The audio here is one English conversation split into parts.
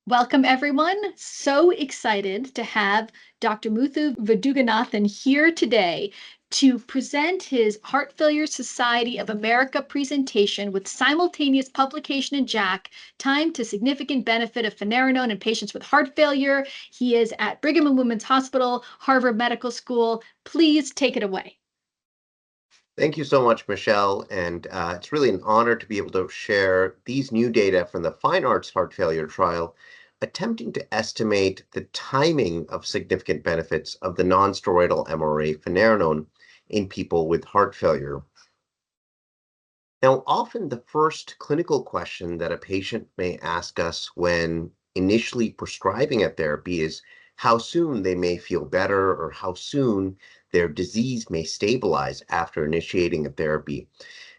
Welcome, everyone. So excited to have Dr. Muthu Vaduganathan here today to present his Heart Failure Society of America presentation with simultaneous publication in JACC, Time to Significant Benefit of Finerenone in Patients with Heart Failure. He is at Brigham and Women's Hospital, Harvard Medical School. Please take it away. Thank you so much, Michelle, and it's really an honor to be able to share these new data from the FINEARTS heart failure trial, attempting to estimate the timing of significant benefits of the non-steroidal MRA finerenone in people with heart failure. Now, often the first clinical question that a patient may ask us when initially prescribing a therapy is how soon they may feel better or how soon their disease may stabilize after initiating a therapy.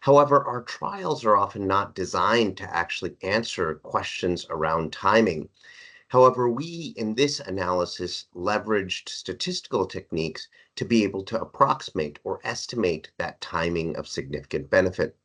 However, our trials are often not designed to actually answer questions around timing. However, we in this analysis leveraged statistical techniques to be able to approximate or estimate that timing of significant benefit.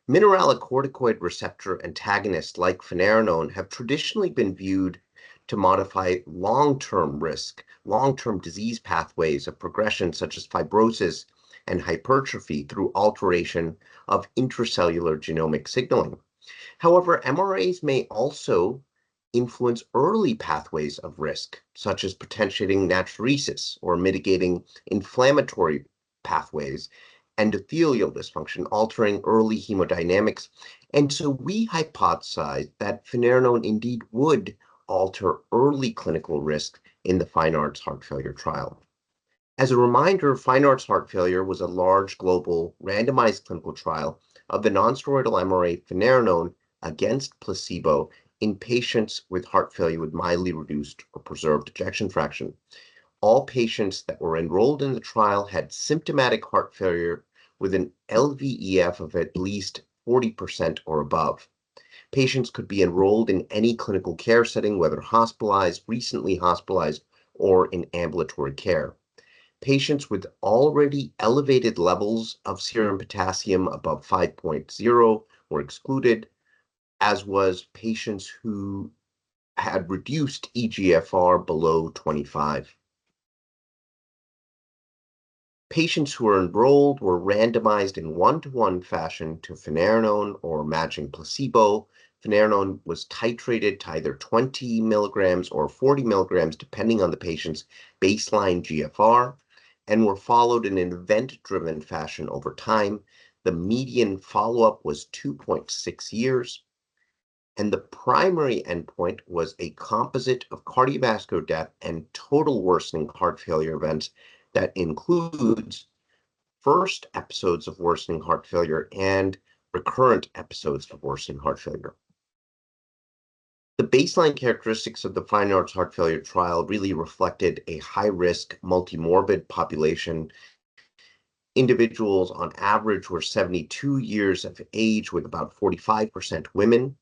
Mineralocorticoid receptor antagonists like finerenone have traditionally been viewed to modify long-term risk, long-term disease pathways of progression such as fibrosis and hypertrophy through alteration of intracellular genomic signaling. However, MRAs may also influence early pathways of risk, such as potentiating natriuresis or mitigating inflammatory pathways, endothelial dysfunction, altering early hemodynamics. And so we hypothesized that finerenone indeed would alter early clinical risk in the FINEARTS heart failure trial. As a reminder, FINEARTS heart failure was a large global randomized clinical trial of the nonsteroidal MRA finerenone against placebo in patients with heart failure with mildly reduced or preserved ejection fraction. All patients that were enrolled in the trial had symptomatic heart failure with an LVEF of at least 40% or above. Patients could be enrolled in any clinical care setting, whether hospitalized, recently hospitalized, or in ambulatory care. Patients with already elevated levels of serum potassium above 5.0 were excluded, as was patients who had reduced eGFR below 25. Patients who were enrolled were randomized in one-to-one fashion to finerenone or matching placebo. Finerenone was titrated to either 20 milligrams or 40 milligrams, depending on the patient's baseline GFR, and were followed in an event-driven fashion over time. The median follow-up was 2.6 years, and the primary endpoint was a composite of cardiovascular death and total worsening heart failure events that includes first episodes of worsening heart failure and recurrent episodes of worsening heart failure. The baseline characteristics of the FINEARTS heart failure trial really reflected a high-risk multimorbid population. Individuals on average were 72 years of age, with about 45% women.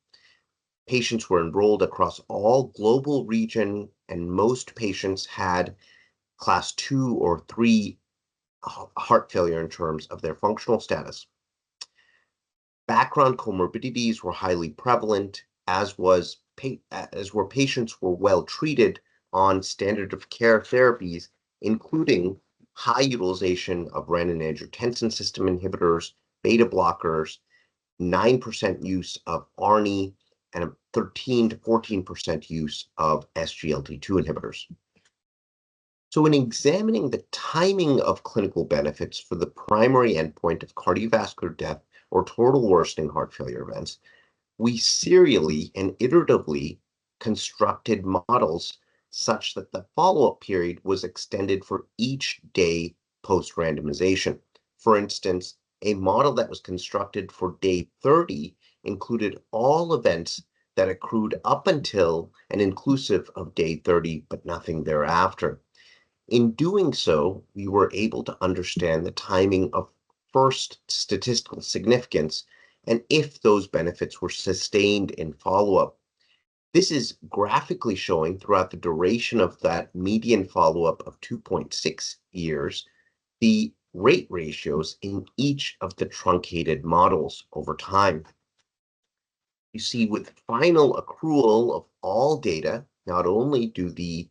Patients were enrolled across all global region, and most patients had class 2 or 3 heart failure in terms of their functional status. Background comorbidities were highly prevalent, as were patients were well treated on standard of care therapies, including high utilization of renin-angiotensin system inhibitors, beta blockers, 9% use of ARNI, and a 13 to 14% use of SGLT2 inhibitors. So in examining the timing of clinical benefits for the primary endpoint of cardiovascular death or total worsening heart failure events, we serially and iteratively constructed models such that the follow-up period was extended for each day post-randomization. For instance, a model that was constructed for day 30 included all events that accrued up until and inclusive of day 30, but nothing thereafter. In doing so, we were able to understand the timing of first statistical significance and if those benefits were sustained in follow-up. This is graphically showing throughout the duration of that median follow-up of 2.6 years, the rate ratios in each of the truncated models over time. You see, with final accrual of all data, not only do the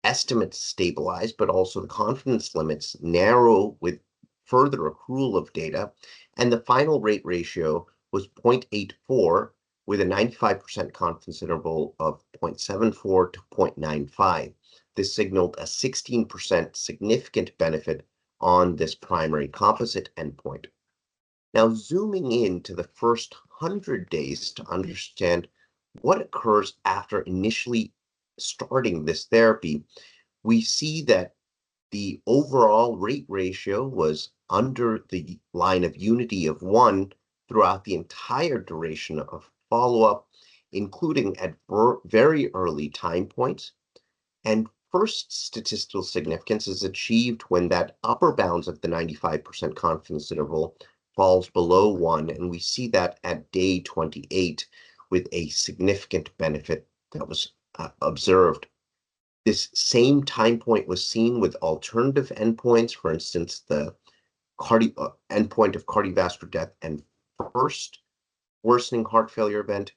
estimates stabilize, but also the confidence limits narrow with further accrual of data, and the final rate ratio was 0.84 with a 95% confidence interval of 0.74 to 0.95. This signaled a 16% significant benefit on this primary composite endpoint. Now, zooming in to the first 100 days to understand what occurs after initially starting this therapy, we see that the overall rate ratio was under the line of unity of 1 throughout the entire duration of follow-up, including at very early time points. And first statistical significance is achieved when that upper bounds of the 95% confidence interval falls below 1, and we see that at day 28 with a significant benefit that was observed. This same time point was seen with alternative endpoints, for instance, the endpoint of cardiovascular death and first worsening heart failure event.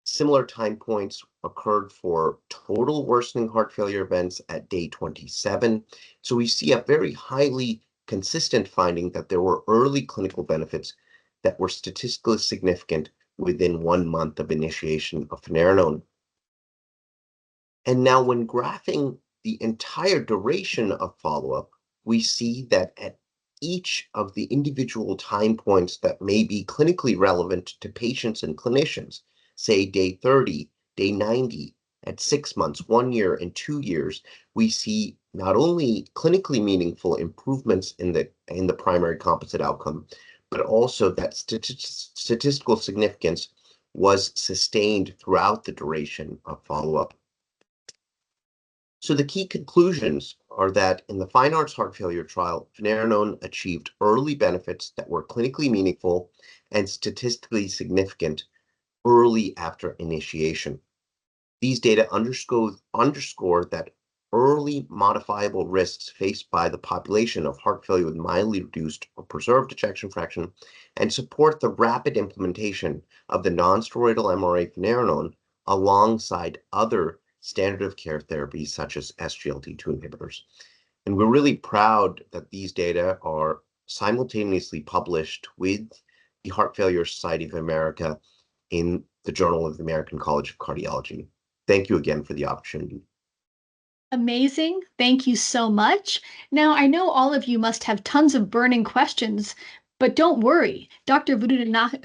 Similar time points occurred for total worsening heart failure events at day 27. So we see a very highly consistent finding that there were early clinical benefits that were statistically significant within 1 month of initiation of Finerenone. And now when graphing the entire duration of follow-up, we see that at each of the individual time points that may be clinically relevant to patients and clinicians, say day 30, day 90, at 6 months, 1 year, and 2 years, we see not only clinically meaningful improvements in the primary composite outcome, but also that statistical significance was sustained throughout the duration of follow-up. So the key conclusions are that in the FINEARTS heart failure trial, Finerenone achieved early benefits that were clinically meaningful and statistically significant early after initiation. These data underscore that early modifiable risks faced by the population of heart failure with mildly reduced or preserved ejection fraction and support the rapid implementation of the non-steroidal MRA Finerenone alongside other standard of care therapies such as SGLT2 inhibitors. And we're really proud that these data are simultaneously published with the Heart Failure Society of America in the Journal of the American College of Cardiology. Thank you again for the opportunity. Amazing. Thank you so much. Now, I know all of you must have tons of burning questions, but don't worry. Dr. Vaduganathan,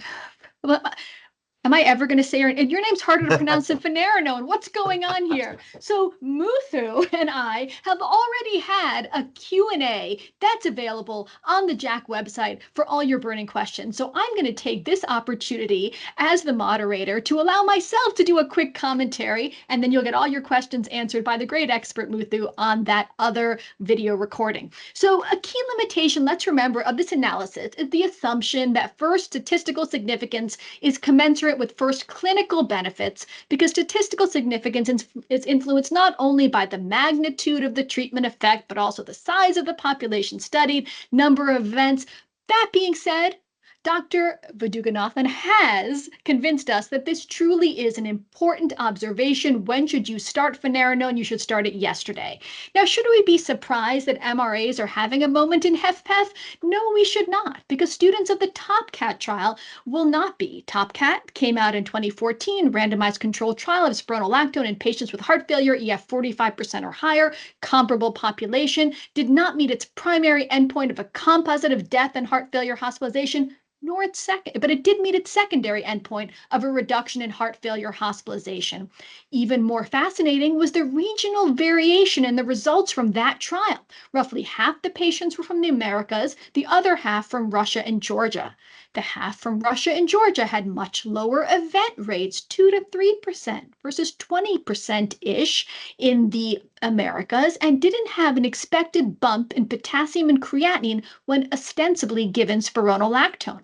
am I ever going to say your name? Your name's harder to pronounce than Finerenone. What's going on here? So Muthu and I have already had a Q&A that's available on the JACC website for all your burning questions. So I'm going to take this opportunity as the moderator to allow myself to do a quick commentary, and then you'll get all your questions answered by the great expert Muthu on that other video recording. So a key limitation, let's remember, of this analysis is the assumption that first statistical significance is commensurate with first clinical benefits, because statistical significance is influenced not only by the magnitude of the treatment effect, but also the size of the population studied, number of events. That being said, Dr. Vaduganathan has convinced us that this truly is an important observation. When should you start Finerenone? You should start it yesterday. Now, should we be surprised that MRAs are having a moment in HFpEF? No, we should not, because students of the TOPCAT trial will not be. TOPCAT came out in 2014, randomized controlled trial of spironolactone in patients with heart failure, EF 45% or higher, comparable population, did not meet its primary endpoint of a composite of death and heart failure hospitalization, nor its second, but it did meet its secondary endpoint of a reduction in heart failure hospitalization. Even more fascinating was the regional variation in the results from that trial. Roughly half the patients were from the Americas, the other half from Russia and Georgia. The half from Russia and Georgia had much lower event rates, 2 to 3% versus 20%-ish in the Americas, and didn't have an expected bump in potassium and creatinine when ostensibly given spironolactone.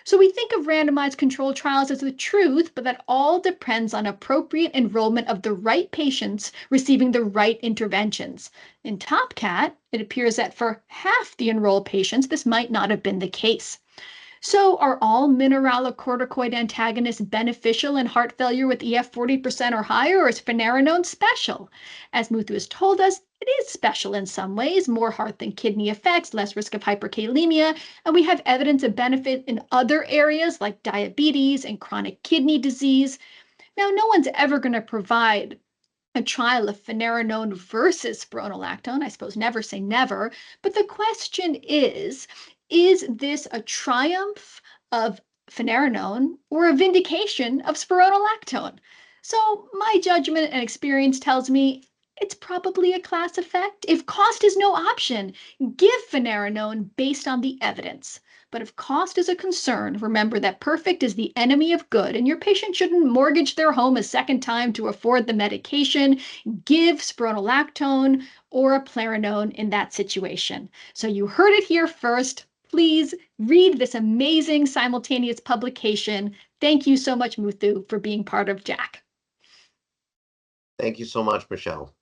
So we think of randomized controlled trials as the truth, but that all depends on appropriate enrollment of the right patients receiving the right interventions. In TOPCAT, it appears that for half the enrolled patients, this might not have been the case. So, are all mineralocorticoid antagonists beneficial in heart failure with EF 40% or higher, or is finerenone special? As Muthu has told us, it is special in some ways, more heart than kidney effects, less risk of hyperkalemia, and we have evidence of benefit in other areas like diabetes and chronic kidney disease. Now, no one's ever going to provide a trial of finerenone versus spironolactone. I suppose never say never. But the question is this a triumph of finerenone or a vindication of spironolactone? So my judgment and experience tells me it's probably a class effect. If cost is no option, give finerenone based on the evidence. But if cost is a concern, remember that perfect is the enemy of good, and your patient shouldn't mortgage their home a second time to afford the medication. Give spironolactone or eplerenone in that situation. So you heard it here first. Please read this amazing simultaneous publication. Thank you so much, Muthu, for being part of JACC. Thank you so much, Michelle.